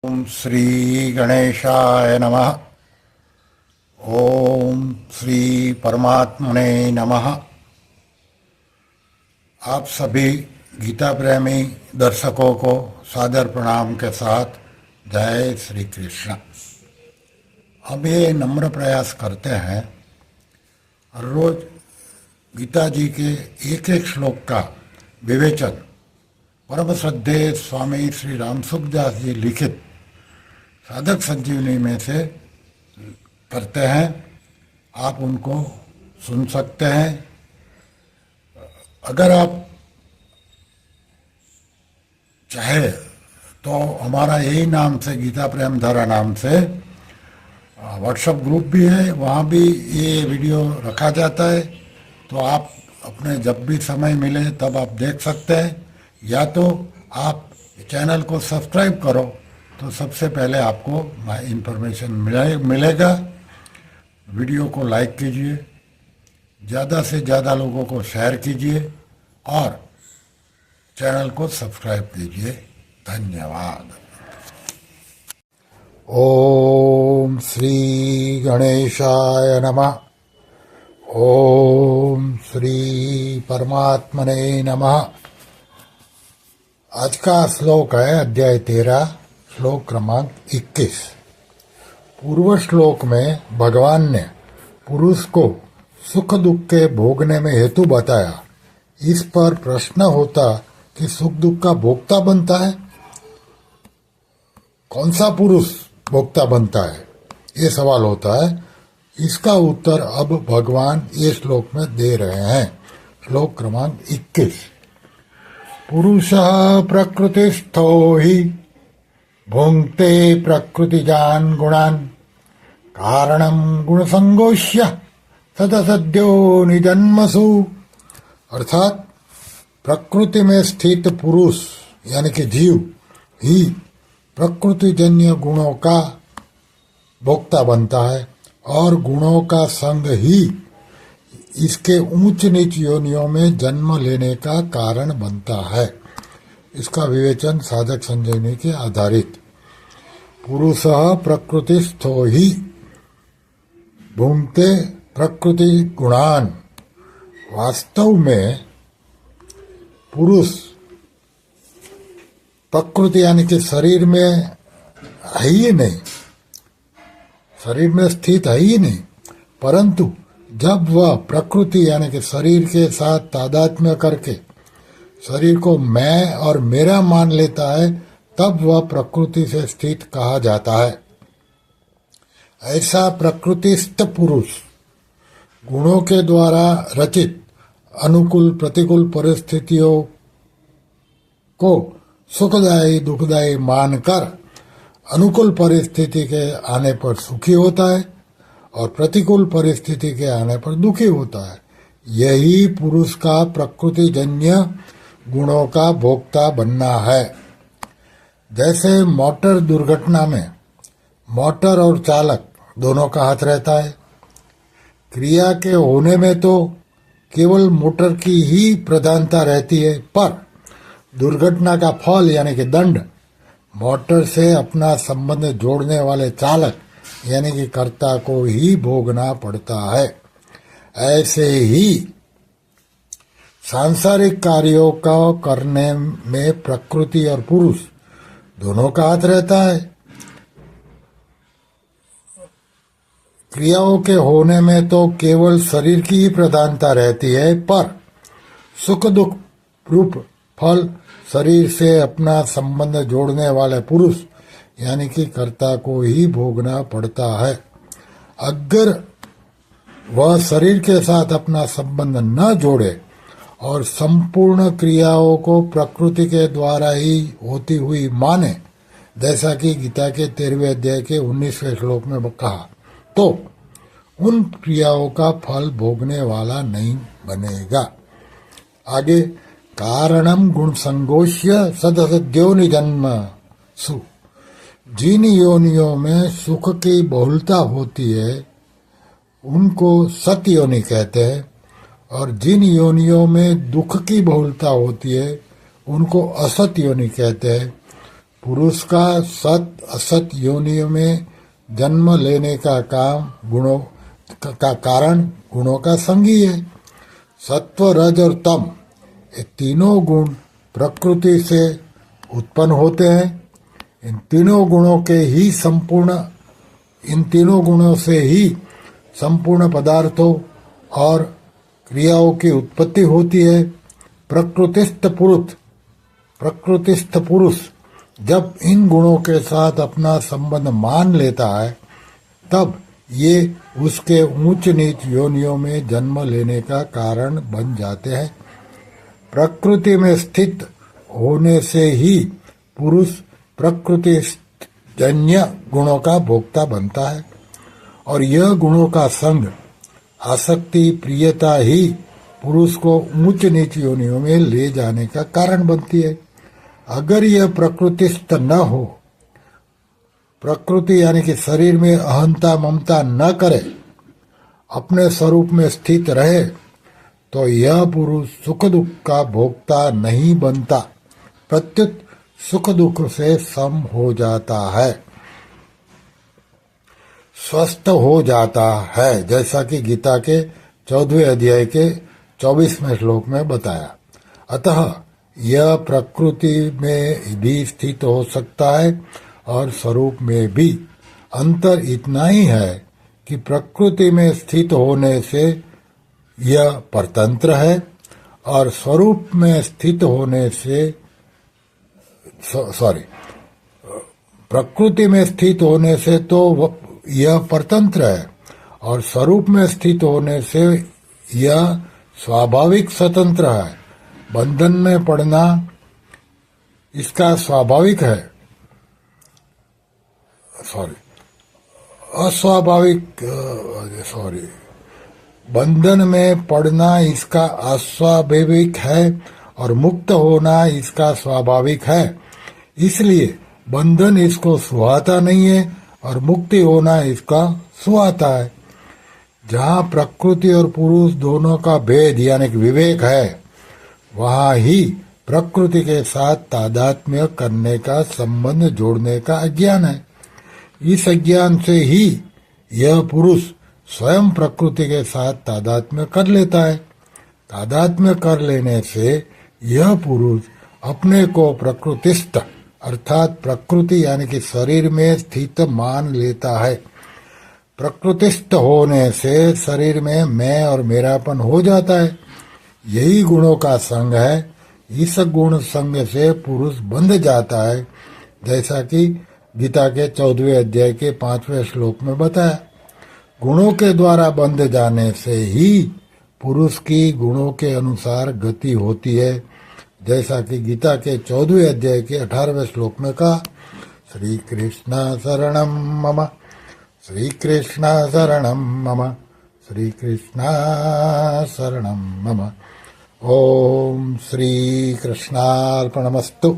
ओम श्री गणेशाय नमः। ओम श्री परमात्मने नमः। आप सभी गीता प्रेमी दर्शकों को सादर प्रणाम के साथ जय श्री कृष्ण। हम ये नम्र प्रयास करते हैं हर रोज गीता जी के एक एक श्लोक का विवेचन परम श्रद्धेय स्वामी श्री रामसुखदास जी लिखित साधक संजीवनी में से करते हैं। आप उनको सुन सकते हैं। अगर आप चाहे तो हमारा यही नाम से गीता प्रेम धारा नाम से व्हाट्सएप ग्रुप भी है, वहाँ भी ये वीडियो रखा जाता है। तो आप अपने जब भी समय मिले तब आप देख सकते हैं, या तो आप चैनल को सब्सक्राइब करो तो सबसे पहले आपको इंफॉर्मेशन मिलेगा। वीडियो को लाइक कीजिए, ज़्यादा से ज़्यादा लोगों को शेयर कीजिए और चैनल को सब्सक्राइब कीजिए। धन्यवाद। ओम श्री गणेशाय नमः। ओम श्री परमात्मने नमः। आज का श्लोक है अध्याय 13, श्लोक क्रमांक 21। पूर्व श्लोक में भगवान ने पुरुष को सुख दुख के भोगने में हेतु बताया। इस पर प्रश्न होता कि सुख दुख का भोक्ता बनता है, कौन सा पुरुष भोक्ता बनता है, ये सवाल होता है। इसका उत्तर अब भगवान ये श्लोक में दे रहे हैं। श्लोक क्रमांक 21। पुरुषः प्रकृतिस्थो हि भुङ्क्ते प्रकृतिजान् गुणान् कारणं गुणसंगोष्य सदसद्यो निजन्मसु। अर्थात प्रकृति में स्थित पुरुष यानी कि जीव ही प्रकृतिजन्य गुणों का भोक्ता बनता है और गुणों का संग ही इसके ऊंच नीच योनियों में जन्म लेने का कारण बनता है। इसका विवेचन साधक संजीवनी के आधारित। पुरुषः प्रकृतिस्थो हि भुङ्क्ते प्रकृति गुणान। वास्तव में पुरुष प्रकृति यानी कि शरीर में है ही नहीं, शरीर में स्थित है ही नहीं, परंतु जब वह प्रकृति यानी कि शरीर के साथ तादात्म्य करके शरीर को मैं और मेरा मान लेता है, तब वह प्रकृति से स्थित कहा जाता है। ऐसा प्रकृतिस्थ पुरुष गुणों के द्वारा रचित अनुकूल प्रतिकूल परिस्थितियों को सुखदायी दुखदायी मानकर अनुकूल परिस्थिति के आने पर सुखी होता है और प्रतिकूल परिस्थिति के आने पर दुखी होता है। यही पुरुष का प्रकृतिजन्य गुणों का भोक्ता बनना है। जैसे मोटर दुर्घटना में मोटर और चालक दोनों का हाथ रहता है। क्रिया के होने में तो केवल मोटर की ही प्रधानता रहती है, पर दुर्घटना का फल यानी कि दंड मोटर से अपना संबंध जोड़ने वाले चालक यानी कि कर्ता को ही भोगना पड़ता है। ऐसे ही सांसारिक कार्यों का करने में प्रकृति और पुरुष दोनों का हाथ रहता है। क्रियाओं के होने में तो केवल शरीर की ही प्रधानता रहती है, पर सुख दुख रूप फल शरीर से अपना संबंध जोड़ने वाले पुरुष यानी कि कर्ता को ही भोगना पड़ता है। अगर वह शरीर के साथ अपना संबंध न जोड़े और संपूर्ण क्रियाओं को प्रकृति के द्वारा ही होती हुई माने, जैसा कि गीता के 13वें अध्याय के 19वें श्लोक में कहा, तो उन क्रियाओं का फल भोगने वाला नहीं बनेगा। आगे कारणम गुण संगोष्य सदसद्यो निजन्मसु। जिन योनियों में सुख की बहुलता होती है उनको सत योनि कहते हैं, और जिन योनियों में दुख की बहुलता होती है उनको असत योनि कहते हैं। पुरुष का सत असत योनियों में जन्म लेने का कारण गुणों का संग ही है। सत्व, रज और तम ये तीनों गुण प्रकृति से उत्पन्न होते हैं। इन तीनों गुणों से ही संपूर्ण पदार्थों और क्रियाओं की उत्पत्ति होती है। प्रकृतिस्थ पुरुष जब इन गुणों के साथ अपना संबंध मान लेता है, तब ये उसके ऊंच नीच योनियों में जन्म लेने का कारण बन जाते हैं। प्रकृति में स्थित होने से ही पुरुष प्रकृति जन्य गुणों का भोक्ता बनता है, और यह गुणों का संग, आसक्ति, प्रियता ही पुरुष को ऊंच नीच योनियों में ले जाने का कारण बनती है। अगर यह प्रकृतिस्थ न हो, प्रकृति यानी कि शरीर में अहंता ममता न करे, अपने स्वरूप में स्थित रहे, तो यह पुरुष सुख दुख का भोक्ता नहीं बनता, प्रत्युत सुख दुख से सम हो जाता है, स्वस्थ हो जाता है, जैसा कि गीता के 14वें अध्याय के 24वें श्लोक में बताया। अतः यह प्रकृति में भी स्थित हो सकता है और स्वरूप में भी। अंतर इतना ही है कि प्रकृति में स्थित होने से यह परतंत्र है, और स्वरूप में स्थित होने से प्रकृति में स्थित होने से तो यह परतंत्र है, और स्वरूप में स्थित होने से यह स्वाभाविक स्वतंत्र है। बंधन में पड़ना इसका स्वाभाविक है, बंधन में पड़ना इसका अस्वाभाविक है, और मुक्त होना इसका स्वाभाविक है। इसलिए बंधन इसको सुहाता नहीं है, और मुक्ति होना इसका सुहाता है। जहाँ प्रकृति और पुरुष दोनों का भेद यानी कि विवेक है, वहाँ ही प्रकृति के साथ तादात्म्य करने का, संबंध जोड़ने का अज्ञान है। इस अज्ञान से ही यह पुरुष स्वयं प्रकृति के साथ तादात्म्य कर लेता है। तादात्म्य कर लेने से यह पुरुष अपने को प्रकृतिस्थ अर्थात प्रकृति यानी कि शरीर में स्थित मान लेता है। प्रकृतिस्थ होने से शरीर में मैं और मेरापन हो जाता है। यही गुणों का संग है। इस गुण संग से पुरुष बंध जाता है, जैसा कि गीता के 14वें अध्याय के 5वें श्लोक में बताया। गुणों के द्वारा बंध जाने से ही पुरुष की गुणों के अनुसार गति होती है, जैसा कि गीता के 14वें अध्याय के 18वें श्लोक में कहा, श्री कृष्ण शरणम मम, श्री कृष्ण शरणम मम, श्री कृष्ण शरणम मम। ओम श्री कृष्णार्पणमस्तु।